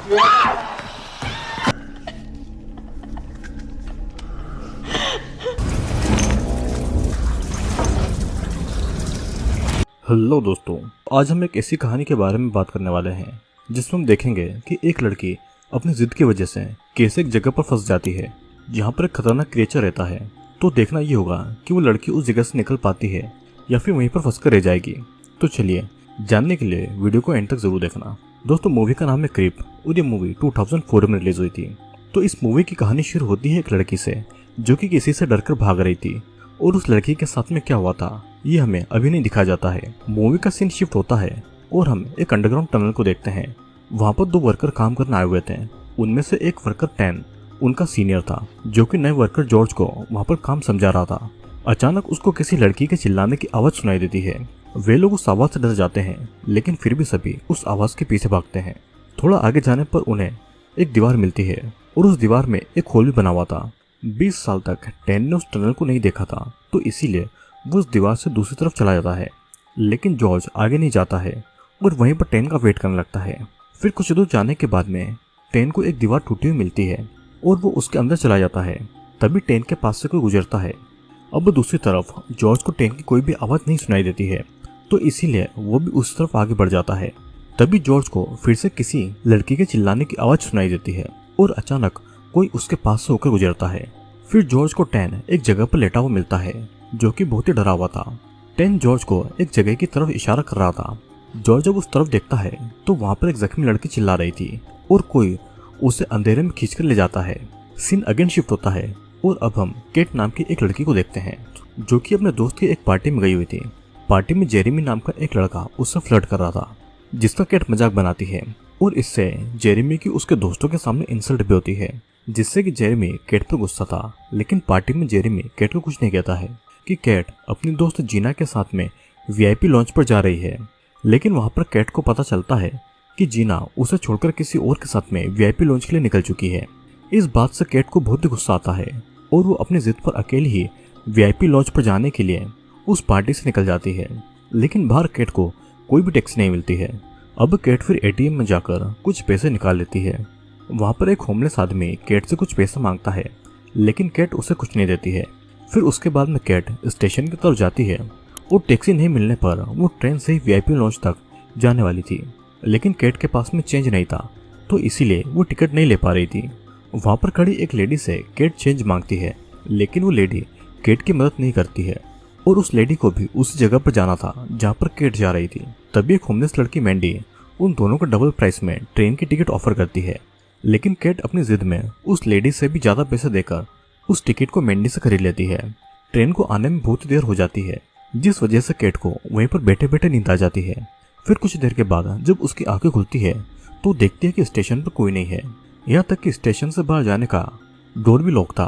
Hello दोस्तों, आज हम एक ऐसी कहानी के बारे में बात करने वाले हैं जिसमें हम देखेंगे कि एक लड़की अपनी जिद की वजह से कैसे एक जगह पर फंस जाती है जहां पर एक खतरनाक क्रिएचर रहता है। तो देखना ये होगा कि वो लड़की उस जगह से निकल पाती है या फिर वहीं पर फंस कर रह जाएगी। तो चलिए, जानने के लिए वीडियो को एंड तक जरूर देखना। दोस्तों, मूवी का नाम है क्रीप और ये मूवी 2004 में रिलीज हुई थी। तो इस मूवी की कहानी शुरू होती है एक लड़की से जो कि किसी से डरकर भाग रही थी, और उस लड़की के साथ में क्या हुआ था ये हमें अभी नहीं दिखाया जाता है। मूवी का सीन शिफ्ट होता है और हम एक अंडरग्राउंड टनल को देखते हैं। वहाँ पर दो वर्कर काम करने आए हुए थे। उनमें से एक वर्कर टैन उनका सीनियर था, जो कि नए वर्कर जॉर्ज को वहाँ पर काम समझा रहा था। अचानक उसको किसी लड़की के चिल्लाने की आवाज सुनाई देती है। वे लोग उस आवाज से डर जाते हैं, लेकिन फिर भी सभी उस आवाज के पीछे भागते हैं। थोड़ा आगे जाने पर उन्हें एक दीवार मिलती है और उस दीवार में एक होल भी बना हुआ था। 20 साल तक टैन ने उस टनल को नहीं देखा था, तो इसीलिए वो उस दीवार से दूसरी तरफ चला जाता है। लेकिन जॉर्ज आगे नहीं जाता है और वहीं पर टैन का वेट करने लगता है। फिर कुछ दूर जाने के बाद में टैन को एक दीवार टूटी हुई मिलती है और वो उसके अंदर चला जाता है। तभी टैन के पास से कोई गुजरता है। अब दूसरी तरफ जॉर्ज को टैन की कोई भी आवाज़ नहीं सुनाई देती है, तो इसीलिए वो भी उस तरफ आगे बढ़ जाता है। तभी जॉर्ज को फिर से किसी लड़की के चिल्लाने की आवाज़ सुनाई देती है और अचानक कोई उसके पास से होकर गुजरता है। फिर जॉर्ज को टैन एक जगह पर लेटा हुआ मिलता है, जो कि बहुत ही डरा हुआ था। टैन जॉर्ज को एक जगह की तरफ इशारा कर रहा था। जॉर्ज जब उस तरफ देखता है तो वहां पर एक जख्मी लड़की चिल्ला रही थी और कोई उसे अंधेरे में खींचकर ले जाता है। सीन अगेन शिफ्ट होता है और अब हम केट नाम की एक लड़की को देखते हैं, जो कि अपने दोस्त की एक पार्टी में गई हुई थी। पार्टी में जेरेमी नाम का एक लड़का उससे फ्लर्ट कर रहा था, जिसका केट मजाक बनाती है और इससे जेरेमी की उसके दोस्तों के सामने इंसल्ट भी होती है, जिससे कि जेरेमी केट पर गुस्सा था। लेकिन पार्टी में जेरेमी केट को कुछ नहीं कहता है कि केट अपनी दोस्त जीना के साथ में वीआईपी लॉन्च पर जा रही है। लेकिन वहां पर केट को पता चलता है कि जीना उसे छोड़कर किसी और के साथ में वीआईपी लॉन्च के लिए निकल चुकी है। इस बात से केट को बहुत ही गुस्सा आता है और वो अपनी जिद पर अकेली ही वीआईपी लॉन्च पर जाने के लिए उस पार्टी से निकल जाती है। लेकिन बाहर केट को कोई भी टैक्सी नहीं मिलती है। अब केट फिर एटीएम में जाकर कुछ पैसे निकाल लेती है। वहां पर एक होमलेस आदमी केट से कुछ पैसा मांगता है, लेकिन केट उसे कुछ नहीं देती है। फिर उसके बाद में केट स्टेशन की तरफ जाती है और टैक्सी नहीं मिलने पर वो ट्रेन से ही वीआईपी लॉन्च तक जाने वाली थी। लेकिन केट के पास में चेंज नहीं था, तो इसीलिए वो टिकट नहीं ले पा रही थी। वहां पर खड़ी एक लेडी से केट चेंज मांगती है, लेकिन वो लेडी केट की मदद नहीं करती है और उस लेडी को भी उस जगह पर जाना था जहाँ पर केट जा रही थी। तभी एक होमलेस लड़की मैंडी उन दोनों को डबल प्राइस में ट्रेन की टिकट ऑफर करती है। लेकिन केट अपनी जिद में उस लेडी से भी ज्यादा पैसे देकर उस टिकट को मैंडी से खरीद लेती है। ट्रेन को आने में बहुत देर हो जाती है, जिस वजह से केट को वहीं पर बैठे बैठे नींद आ जाती है। फिर कुछ देर के बाद जब उसकी आंखें खुलती है तो देखती है कि स्टेशन पर कोई नहीं है। यहाँ तक कि स्टेशन से बाहर जाने का डोर भी लॉक था।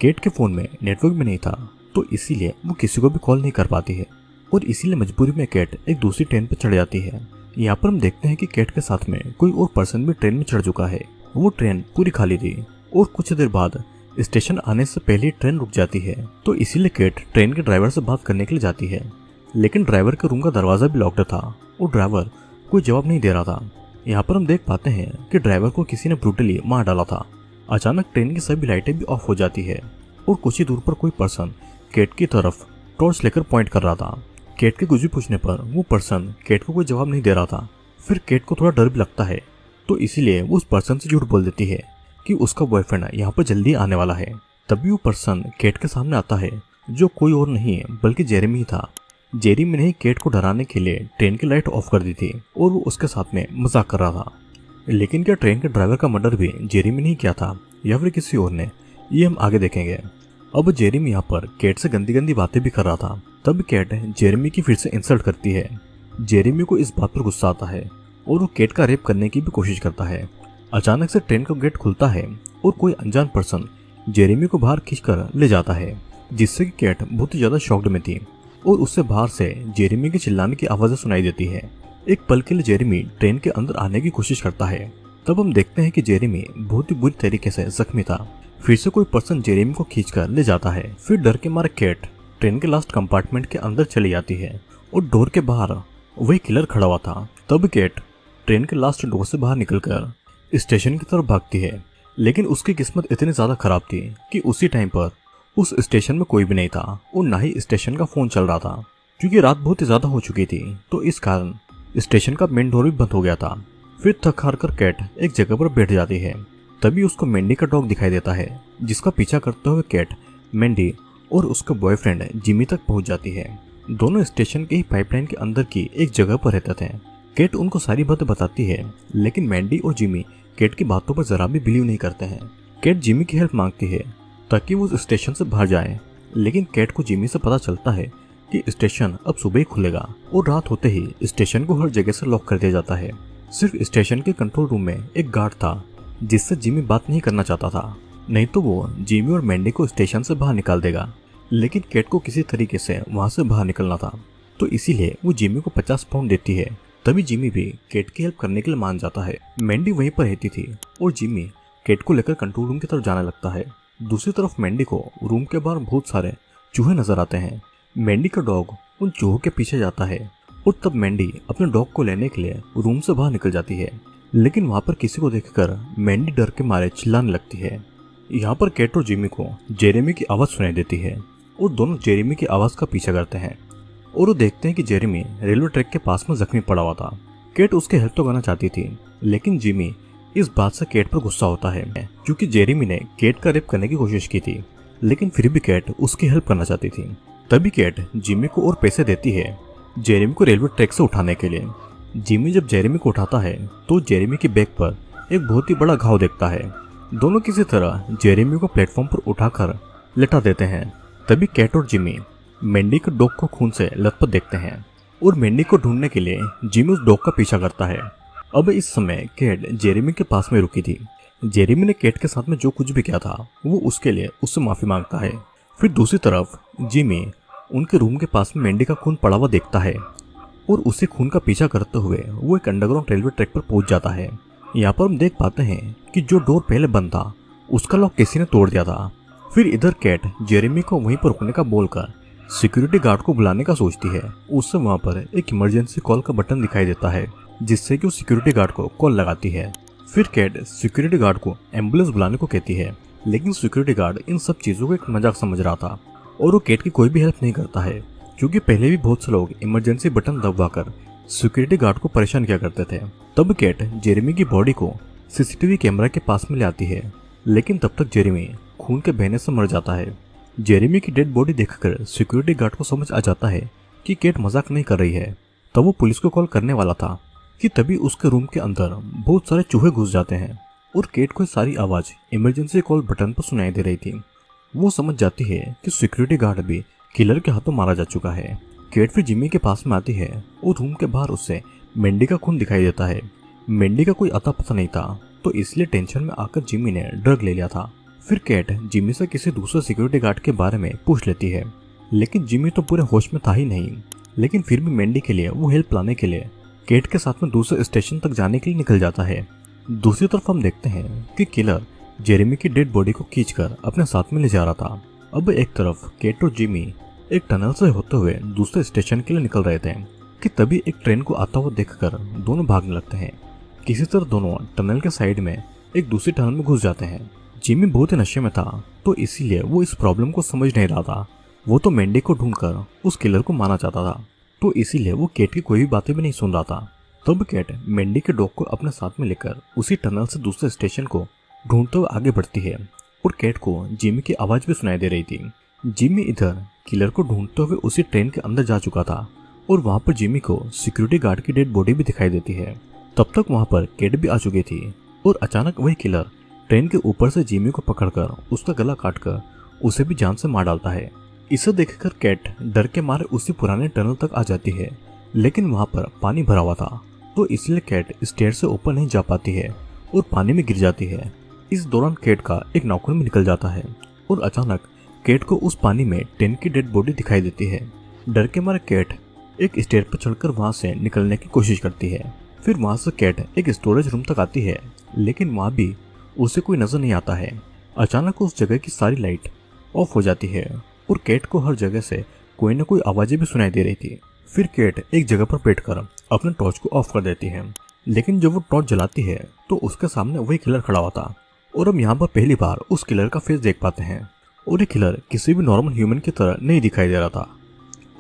केट के फोन में नेटवर्क भी नहीं था, तो इसीलिए वो किसी को भी कॉल नहीं कर पाती है और इसीलिए मजबूरी में केट एक दूसरी ट्रेन पर चढ़ जाती है। यहाँ पर हम देखते हैं कि केट के साथ में कोई और पर्सन भी ट्रेन में चढ़ चुका है। वो ट्रेन पूरी खाली थी और कुछ देर बाद स्टेशन आने से पहले ट्रेन रुक जाती है, तो इसीलिए केट ट्रेन के ड्राइवर से बात करने के लिए जाती है। लेकिन ड्राइवर के रूम का दरवाजा भी लॉक्ड था और ड्राइवर कोई जवाब नहीं दे रहा था। यहाँ पर हम देख पाते हैं कि ड्राइवर को किसी ने ब्रूटली मार डाला था। अचानक ट्रेन की सभी लाइटें भी ऑफ हो जाती है और कुछ ही दूर पर कोई पर्सन केट की तरफ टॉर्च लेकर पॉइंट कर रहा था। केट के कुछ भी पूछने पर वो पर्सन केट को कोई जवाब नहीं दे रहा था। फिर केट को थोड़ा डर भी लगता है, तो इसीलिए वो उस पर्सन से झूठ बोल देती है कि उसका बॉयफ्रेंड यहाँ पर जल्दी आने वाला है। तभी वो पर्सन केट के सामने आता है, जो कोई और नहीं है बल्कि जेरेमी ही था। जेरेमी ने केट को डराने के लिए ट्रेन की लाइट ऑफ कर दी थी और वो उसके साथ में मजाक कर रहा था। लेकिन क्या ट्रेन के ड्राइवर का मर्डर भी जेरेमी ने किया था या फिर किसी और ने, ये हम आगे देखेंगे। अब जेरेमी यहाँ पर केट से गंदी गंदी बातें भी कर रहा था। तब केट जेरेमी की फिर से इंसल्ट करती है। जेरेमी को इस बात पर गुस्सा आता है और वो केट का रेप करने की भी कोशिश करता है। अचानक से ट्रेन का गेट खुलता है और कोई अनजान पर्सन जेरेमी को बाहर खींचकर ले जाता है, जिससे कि केट बहुत ही ज्यादा शॉक्ड में थी और उससे बाहर से जेरेमी के चिल्लाने की आवाजें सुनाई देती है। एक पल के लिए जेरेमी ट्रेन के अंदर आने की कोशिश करता है। तब हम देखते हैं कि जेरेमी बहुत ही बुरी तरीके से जख्मी था। फिर से कोई पर्सन जेरेमी को खींचकर ले जाता है। फिर डर के मारे केट ट्रेन के लास्ट कंपार्टमेंट के अंदर चली जाती है और डोर के बाहर वही किलर खड़ा हुआ था। तब केट ट्रेन के लास्ट डोर से बाहर निकलकर स्टेशन की तरफ भागती है। लेकिन उसकी किस्मत इतनी ज्यादा खराब थी कि उसी टाइम पर उस स्टेशन में कोई भी नहीं था और ना ही स्टेशन का फोन चल रहा था, क्योंकि रात बहुत ही ज्यादा हो चुकी थी। तो इस कारण स्टेशन का मेन डोर भी बंद हो गया था। फिर थक हार कर कैट एक जगह पर बैठ जाती है। तभी उसको मैंडी का डॉग दिखाई देता है, जिसका पीछा करते हुए कैट मैंडी और उसका बॉयफ्रेंड जिमी तक पहुंच जाती है। दोनों स्टेशन के ही पाइपलाइन के अंदर की एक जगह पर रहते थे। कैट उनको सारी बातें बताती है, लेकिन मैंडी और जिमी कैट की बातों पर जरा भी बिलीव नहीं करते हैं। कैट जिमी की हेल्प मांगती है ताकि वो उस स्टेशन से बाहर जाए, लेकिन कैट को जिमी से पता चलता है कि स्टेशन अब सुबह ही खुलेगा और रात होते ही स्टेशन को हर जगह से लॉक कर दिया जाता है। सिर्फ स्टेशन के कंट्रोल रूम में एक गार्ड था जिससे जिमी बात नहीं करना चाहता था, नहीं तो वो जिमी और मैंडी को स्टेशन से बाहर निकाल देगा। लेकिन कैट को किसी तरीके से वहां से बाहर निकलना था, तो इसीलिए वो जिमी को 50 पाउंड देती है। तभी जिमी भी कैट की हेल्प करने के लिए मान जाता है। मैंडी वहीं पर रहती थी और जिमी कैट को लेकर कंट्रोल रूम की तरफ जाने लगता है। दूसरी तरफ मैंडी को रूम के बाहर बहुत सारे चूहे नजर आते हैं। मैंडी का डॉग उन चूहों के पीछे जाता है और तब मैंडी अपने डॉग को लेने के लिए रूम से बाहर निकल जाती है। लेकिन वहां पर किसी को देखकर मैंडी डर के मारे चिल्लाने लगती है। यहाँ पर कैट और जिमी को जेरेमी की आवाज सुनाई देती है और दोनों जेरेमी की आवाज का पीछा करते हैं और वो देखते हैं कि जेरेमी रेलवे ट्रैक के पास में जख्मी पड़ा हुआ था। कैट उसकी हेल्प तो करना चाहती थी, लेकिन जिमी इस बात से कैट पर गुस्सा होता है क्योंकि जेरेमी ने कैट का रेप करने की कोशिश की थी, लेकिन फिर भी कैट उसकी हेल्प करना चाहती थी। तभी कैट जिमी को और पैसे देती है जेरेमी को रेलवे ट्रैक से उठाने के लिए। जिमी जब जेरेमी को उठाता है तो जेरेमी के बैक पर एक बहुत ही बड़ा घाव देखता है। दोनों किसी तरह जेरेमी को प्लेटफॉर्म पर उठाकर लेटा देते हैं। तभी कैट और जिमी मैंडी के डॉग को खून से लथपथ देखते हैं और मैंडी को ढूंढने के लिए जिमी उस डॉग का पीछा करता है। अब इस समय कैट जेरेमी के पास में रुकी थी। जेरेमी ने कैट के साथ में जो कुछ भी किया था वो उसके लिए उससे माफी मांगता है। फिर दूसरी तरफ जिमी उनके रूम के पास में मैंडी का खून पड़ा हुआ देखता है और उसी खून का पीछा करते हुए वो एक अंडरग्राउंड रेलवे ट्रैक पर पहुंच जाता है। यहाँ पर हम देख पाते हैं कि जो डोर पहले बंद था उसका लॉक किसी ने तोड़ दिया था। फिर इधर कैट जेरेमी को वहीं पर रुकने का बोलकर सिक्योरिटी गार्ड को बुलाने का सोचती है। उससे वहां पर एक इमरजेंसी कॉल का बटन दिखाई देता है, जिससे कि वो सिक्योरिटी गार्ड को कॉल लगाती है। फिर कैट सिक्योरिटी गार्ड को एम्बुलेंस बुलाने को कहती है, लेकिन सिक्योरिटी गार्ड इन सब चीजों को एक मजाक समझ रहा था और वो कैट की कोई भी हेल्प नहीं करता है, क्योंकि पहले भी बहुत से लोग इमरजेंसी बटन दबाकर सिक्योरिटी गार्ड को परेशान किया करते थे। तब कैट जेरेमी की बॉडी को सीसीटीवी कैमरा के पास में ले आती है, लेकिन तब तक जेरेमी खून के बहने से मर जाता है। जेरेमी की डेड बॉडी देखकर सिक्योरिटी गार्ड को समझ आ जाता है कि कैट मजाक नहीं कर रही है। तब वो पुलिस को कॉल करने वाला था कि तभी उसके रूम के अंदर बहुत सारे चूहे घुस जाते हैं और कैट को सारी आवाज इमरजेंसी कॉल बटन पर सुनाई दे रही थी। वो समझ जाती है कि सिक्योरिटी गार्ड भी किलर के हाथों मारा जा चुका है। कैट फिर जिमी के पास में आती है और रूम के बाहर उससे मैंडी का खून दिखाई देता है। मैंडी का कोई अता पता नहीं था, तो इसलिए टेंशन में आकर जिमी ने ड्रग ले लिया था। फिर कैट जिमी से किसी दूसरे सिक्योरिटी गार्ड के बारे में पूछ लेती है, लेकिन जिमी तो पूरे होश में था ही नहीं। लेकिन फिर भी मैंडी के लिए वो हेल्प लाने के लिए कैट के साथ में दूसरे स्टेशन तक जाने के लिए निकल जाता है। दूसरी तरफ हम देखते हैं कि किलर जेरेमी की डेड बॉडी को खींचकर अपने साथ में ले जा रहा था। अब एक तरफ कैट और जिमी एक टनल से होते हुए दूसरे स्टेशन के लिए निकल रहे थे कि तभी एक ट्रेन को आता हुआ देखकर दोनों भागने लगते हैं। किसी तरह दोनों टनल के साइड में एक दूसरी टनल में घुस जाते हैं। जिमी बहुत ही नशे में था, तो इसीलिए वो इस प्रॉब्लम को समझ नहीं रहा था। वो तो मैंडी को ढूंढकर उस किलर को मारना चाहता था, तो इसीलिए वो कैट की कोई भी बातें भी नहीं सुन रहा था। तब कैट मैंडी के डॉग को अपने साथ में लेकर उसी टनल से दूसरे स्टेशन को ढूंढते हुए आगे बढ़ती है और कैट को जिमी की आवाज भी सुनाई दे रही थी। जिमी इधर किलर को ढूंढते हुए उसी ट्रेन के अंदर जा चुका था और वहां पर जिमी को सिक्योरिटी गार्ड की डेड बॉडी भी दिखाई देती है। तब तक वहां पर कैट भी आ चुकी थी और अचानक वही किलर ट्रेन के ऊपर से जिमी को पकड़कर उसका गला काटकर उसे भी जान से मार डालता है। इसे देखकर कैट डर के मारे उसी पुराने टनल तक आ जाती है, लेकिन वहां पर पानी भरा हुआ था, तो इसलिए कैट स्टेयर से ऊपर नहीं जा पाती है और पानी में गिर जाती है। इस दौरान कैट का एक नाखून भी निकल जाता है और अचानक कैट को उस पानी में ट्रेन की डेड बॉडी दिखाई देती है। डर के मारे कैट एक स्टेयर पर चढ़कर वहां से निकलने की कोशिश करती है। फिर वहां से कैट एक स्टोरेज रूम तक आती है, लेकिन वहां भी उसे कोई नजर नहीं आता है। अचानक उस जगह की सारी लाइट ऑफ हो जाती है और कैट को हर जगह से कोई न कोई आवाजें भी सुनाई दे रही थी। फिर कैट एक जगह पर बैठकर अपने टॉर्च को ऑफ कर देती है। लेकिन जब वो टॉर्च जलाती है तो उसके सामने वही किलर खड़ा हुआ था और हम यहाँ पर पहली बार उस किलर का फेस देख पाते हैं। और ये किलर किसी भी नॉर्मल ह्यूमन की तरह नहीं दिखाई दे रहा था।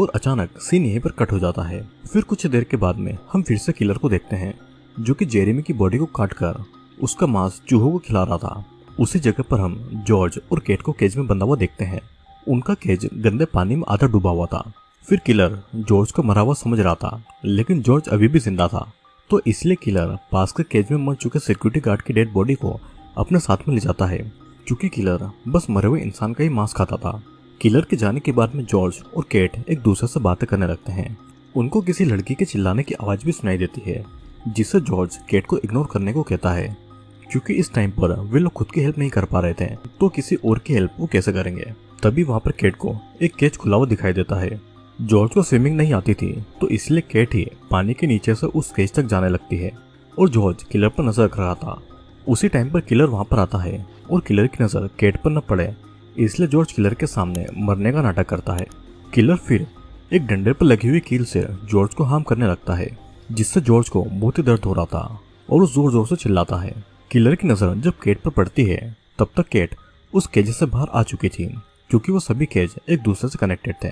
और अचानक सीन यहीं पर कट हो जाता है। फिर कुछ देर के बाद में हम फिर से किलर को देखते हैं जो कि जेरेमी की बॉडी को काट कर उसका मांस चूहों को खिला रहा था। उसी जगह पर हम जॉर्ज और केट को केज में बंधा हुआ देखते हैं। उनका केज गंदे पानी में आधा डूबा हुआ था। फिर किलर जॉर्ज को मरा हुआ समझ रहा था, लेकिन जॉर्ज अभी भी जिंदा था, तो इसलिए किलर पास के केज में मर चुके सिक्योरिटी गार्ड की डेड बॉडी को अपने साथ में ले जाता है, क्योंकि किलर बस मरे हुए इंसान का ही मांस खाता था। किलर के जाने के बाद में जॉर्ज और केट एक दूसरे से बातें करने लगते हैं। उनको किसी लड़की के चिल्लाने की आवाज भी सुनाई देती है, जिससे जॉर्ज केट को इग्नोर करने को कहता है, क्योंकि इस टाइम पर वे लोग खुद की हेल्प नहीं कर पा रहे थे, तो किसी और की हेल्प वो कैसे करेंगे। तभी वहाँ पर केट को एक केज खुला हुआ दिखाई देता है। जॉर्ज को स्विमिंग नहीं आती थी, तो इसलिए केट ही पानी के नीचे से उस केज तक जाने लगती है और जॉर्ज किलर पर नजर रख रहा था। उसी टाइम पर किलर वहाँ पर आता है और किलर की नजर केट पर न पड़े, इसलिए जॉर्ज किलर के सामने मरने का नाटक करता है। किलर फिर एक डंडे पर लगी हुई कील से जॉर्ज को हार्म करने लगता है, जिससे जॉर्ज को बहुत ही दर्द हो रहा था और वो जोर जोर से चिल्लाता है। किलर की नजर जब केट पर पड़ती है तब तक केट उस केज से बाहर आ चुकी थी, क्योंकि वो सभी केज एक दूसरे से कनेक्टेड थे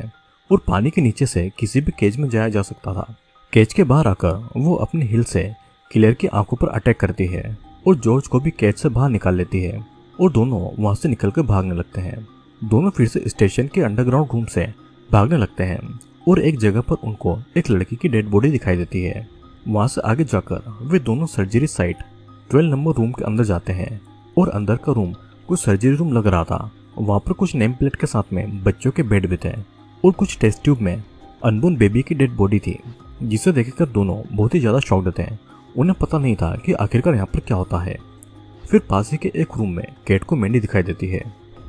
और पानी के नीचे से किसी भी केज में जाया जा सकता था। केज के बाहर आकर वो अपनी हिल से किलर की आंखों पर अटैक करती है और जॉर्ज को भी केज से बाहर निकाल लेती है और दोनों वहां से निकलकर भागने लगते हैं। दोनों फिर से स्टेशन के अंडरग्राउंड रूम से भागने लगते हैं और एक जगह पर उनको एक लड़की की डेड बॉडी दिखाई देती है। वहां से आगे जाकर वे दोनों सर्जरी साइट 12 नंबर रूम के अंदर जाते हैं और अंदर का रूम कुछ सर्जरी रूम लग रहा था। वहां पर कुछ नेम प्लेट के साथ में बच्चों के बेड भी थे और कुछ टेस्ट ट्यूब में अनबोर्न बेबी की डेड बॉडी थी, जिसे देखकर दोनों बहुत ही ज्यादा शॉक्ड थे। उन्हें पता नहीं था कि आखिरकार यहाँ पर क्या होता है। फिर पास ही के एक रूम में केट को मैंडी दिखाई देती है,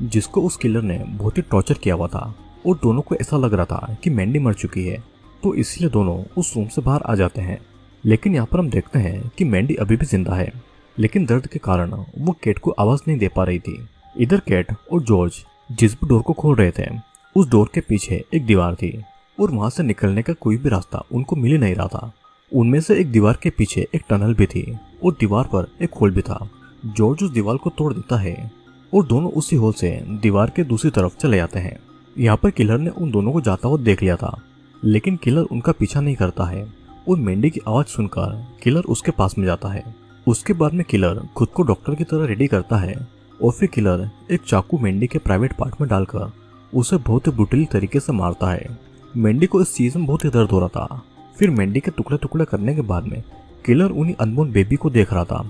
जिसको उस किलर ने बहुत ही टॉर्चर किया हुआ था और दोनों को ऐसा लग रहा था कि मैंडी मर चुकी है, तो इसलिए दोनों उस रूम से बाहर आ जाते हैं। लेकिन यहाँ पर हम देखते हैं कि मैंडी अभी भी जिंदा है, लेकिन दर्द के कारण वो केट को आवाज नहीं दे पा रही थी। इधर केट और जॉर्ज जिस भी डोर को खोल रहे थे, उस डोर के पीछे एक दीवार थी और वहां से निकलने का कोई भी रास्ता उनको मिल ही नहीं रहा था। उनमें से एक दीवार के पीछे एक टनल भी थी और दीवार पर एक होल भी था। जॉर्ज उस दीवार को तोड़ देता है और दोनों उसी होल से दीवार के दूसरी तरफ चले जाते हैं। यहाँ पर किलर ने उन दोनों को जाता हुआ देख लिया था, लेकिन किलर उनका पीछा नहीं करता है और मैंडी की आवाज सुनकर किलर उसके पास में जाता है। उसके बाद में किलर खुद को डॉक्टर की तरह रेडी करता है और फिर किलर एक चाकू मैंडी के प्राइवेट पार्ट में डालकर उसे बहुत ही ब्रूटली तरीके से मारता है। मैंडी को इस चीज में बहुत ही दर्द हो रहा था। फिर मैंडी के टुकड़े टुकड़े करने के बाद में किलर उन्हीं अनबोर्न बेबी को देख रहा था।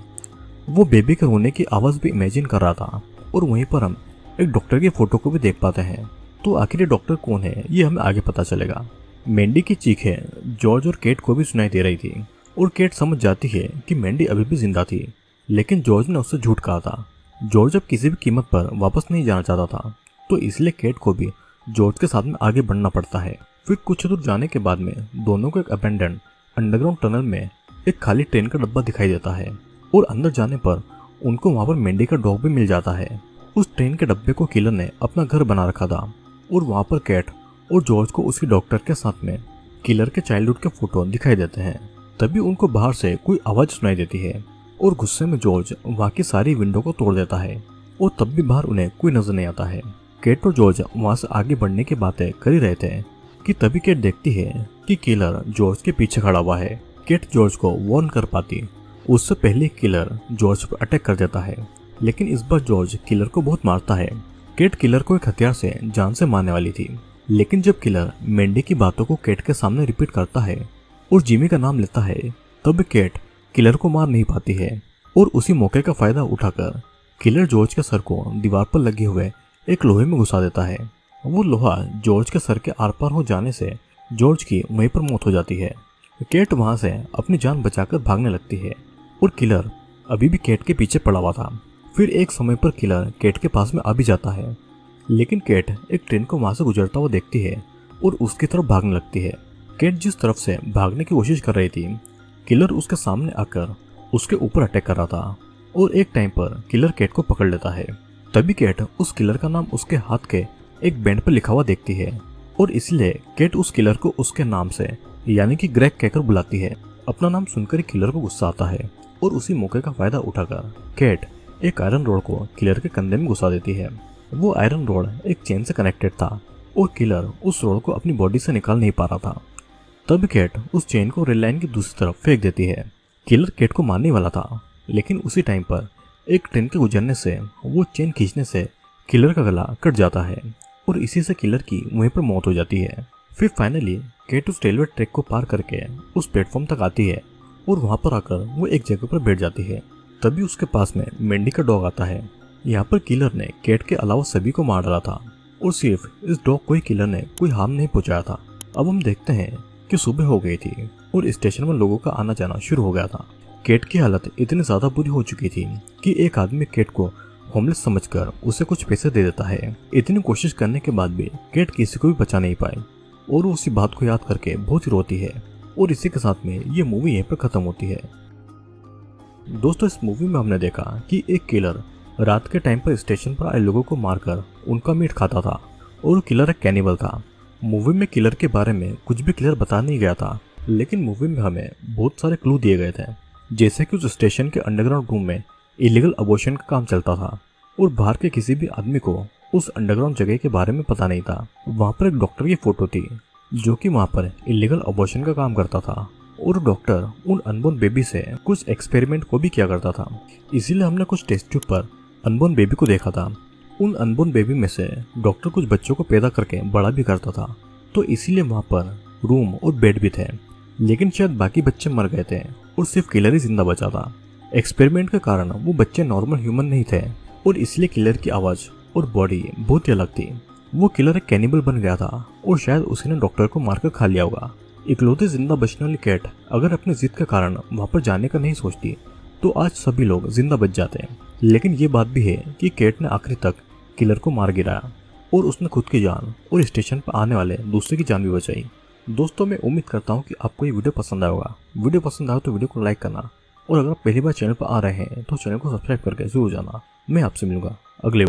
वो बेबी के रोने की आवाज भी इमेजिन कर रहा था और वहीं पर हम एक डॉक्टर की फोटो को भी देख पाते हैं। तो आखिर ये डॉक्टर कौन है, ये हमें आगे पता चलेगा। मैंडी की चीखें जॉर्ज और केट को भी सुनाई दे रही थी और केट समझ जाती है कि मैंडी अभी भी जिंदा थी, लेकिन जॉर्ज ने उससे झूठ कहा था। जॉर्ज अब किसी भी कीमत पर वापस नहीं जाना चाहता था, तो इसलिए केट को भी जॉर्ज के साथ में आगे बढ़ना पड़ता है। फिर कुछ दूर जाने के बाद में दोनों को एक अबेंडन अंडरग्राउंड टनल में एक खाली ट्रेन का डब्बा दिखाई देता है और अंदर जाने पर उनको वहां पर मैंडी का डॉग भी मिल जाता है। उस ट्रेन के डब्बे को किलर ने अपना घर बना रखा था और वहां पर केट और जॉर्ज को उसकी डॉक्टर के साथ में किलर के चाइल्डहुड के फोटो दिखाई देते हैं। तभी उनको बाहर से कोई आवाज सुनाई देती है और गुस्से में जॉर्ज वहां की सारी विंडो को तोड़ देता है और तब भी बाहर उन्हें कोई नजर नहीं आता है। केट और जॉर्ज वहां से आगे बढ़ने की बातें कर ही रहे थे कि तभी केट देखती है कि किलर जॉर्ज के पीछे खड़ा हुआ है। केट जॉर्ज को वार्न कर पाती, उससे पहले किलर जॉर्ज पर अटैक कर देता है, लेकिन इस बार जॉर्ज किलर को बहुत मारता है। केट किलर को एक हथियार से जान से मारने वाली थी, लेकिन जब किलर मैंडी की बातों को केट के सामने रिपीट करता है और जिमी का नाम लेता है, तब केट किलर को मार नहीं पाती है और उसी मौके का फायदा उठाकर किलर जॉर्ज के सर को दीवार पर लगे हुए एक लोहे में घुसा देता है। वो लोहा जॉर्ज के सर के आर पार हो जाने से जॉर्ज की वहीं पर मौत हो जाती है। केट वहां से अपनी जान बचाकर भागने लगती है और किलर अभी भी केट के पीछे पड़ा हुआ था। फिर एक समय पर किलर केट के पास में आ भी जाता है, लेकिन केट एक ट्रेन को वहां से गुजरता हुआ देखती है और उसकी तरफ भागने लगती है। केट जिस तरफ से भागने की कोशिश कर रही थी, किलर उसके सामने आकर उसके ऊपर अटैक कर रहा था और एक टाइम पर किलर केट को पकड़ लेता है। तभी केट उस किलर का नाम उसके हाथ के एक बैंड पर लिखा हुआ देखती है और इसलिए केट उस किलर को उसके नाम से यानी कि ग्रेग कहकर बुलाती है अपना नाम सुनकर ही किलर को गुस्सा आता है और उसी मौके का फायदा उठाकर कैट एक आयरन रोड को किलर के कंधे में घुसा देती है। वो आयरन रोड एक चेन से कनेक्टेड था और किलर उस रोड को अपनी बॉडी से निकाल नहीं पा रहा था। तब कैट उस चेन को रेल लाइन की दूसरी तरफ फेंक देती है। किलर कैट को मारने वाला था, लेकिन उसी टाइम पर एक ट्रेन के गुजरने से वो चेन खींचने से किलर का गला कट जाता है और इसी से किलर की वहीं पर मौत हो जाती है। फिर फाइनली कैट उस रेलवे ट्रैक को पार करके उस प्लेटफॉर्म तक आती है और वहां पर आकर वो एक जगह पर बैठ जाती है। तभी उसके पास में मेंढी का डॉग आता है। यहाँ पर किलर ने कैट के अलावा सभी को मार डाला था और सिर्फ इस डॉग को ही किलर ने कोई हार्म नहीं पहुंचाया था। अब हम देखते हैं कि सुबह हो गई थी और स्टेशन में लोगों का आना जाना शुरू हो गया था। कैट की हालत इतनी ज्यादा बुरी हो चुकी थी कि एक आदमी कैट को होमलेस समझकर उसे कुछ पैसे दे देता है। इतनी कोशिश करने के बाद भी कैट किसी को भी बचा नहीं पाई और उसी बात को याद करके बहुत ही रोती है। और इसी के साथ में ये मूवी यहीं पर खत्म होती है। दोस्तों, इस मूवी में हमने देखा कि एक किलर रात के टाइम पर स्टेशन पर आए लोगों को मारकर उनका मीट खाता था और किलर एक कैनिबल था। मूवी में किलर के बारे में कुछ भी क्लियर बता नहीं गया था, लेकिन मूवी में हमें बहुत सारे क्लू दिए गए थे, जैसे कि उस स्टेशन के अंडरग्राउंड रूम में इलीगल अबॉर्शन का काम चलता था और बाहर के किसी भी आदमी को उस अंडरग्राउंड जगह के बारे में पता नहीं था। वहाँ पर एक डॉक्टर की फोटो थी जो कि वहाँ पर इलीगल अबॉर्शन का काम करता था और डॉक्टर उन अनबोर्न बेबी से कुछ एक्सपेरिमेंट को भी किया करता था। इसीलिए हमने कुछ टेस्ट ट्यूब पर अनबोर्न बेबी को देखा था। उन अनबोर्न बेबी में से डॉक्टर कुछ बच्चों को पैदा करके बड़ा भी करता था, तो इसीलिए वहाँ पर रूम और बेड भी थे। लेकिन शायद बाकी बच्चे मर गए थे और सिर्फ किलर ही जिंदा बचा था। एक्सपेरिमेंट के कारण वो बच्चे नॉर्मल ह्यूमन नहीं थे और इसलिए किलर की आवाज़ और बॉडी बहुत ही अलग थी। वो किलर एक कैनिबल बन गया था और शायद उसने डॉक्टर को मारकर खा लिया होगा। इकलौते जिंदा बचने वाली कैट अगर अपनी जिद के कारण वहाँ पर जाने का नहीं सोचती तो आज सभी लोग जिंदा बच जाते हैं। लेकिन ये बात भी है कि कैट ने आखिरी तक किलर को मार गिराया और उसने खुद की जान और स्टेशन पर आने वाले दूसरे की जान भी बचाई। दोस्तों, मैं उम्मीद करता हूँ कि आपको ये वीडियो पसंद आया होगा। वीडियो पसंद आया तो वीडियो को लाइक करना और अगर आप पहली बार चैनल पर आ रहे हैं तो चैनल को सब्सक्राइब करके जरूर जाना। मैं आपसे मिलूंगा अगले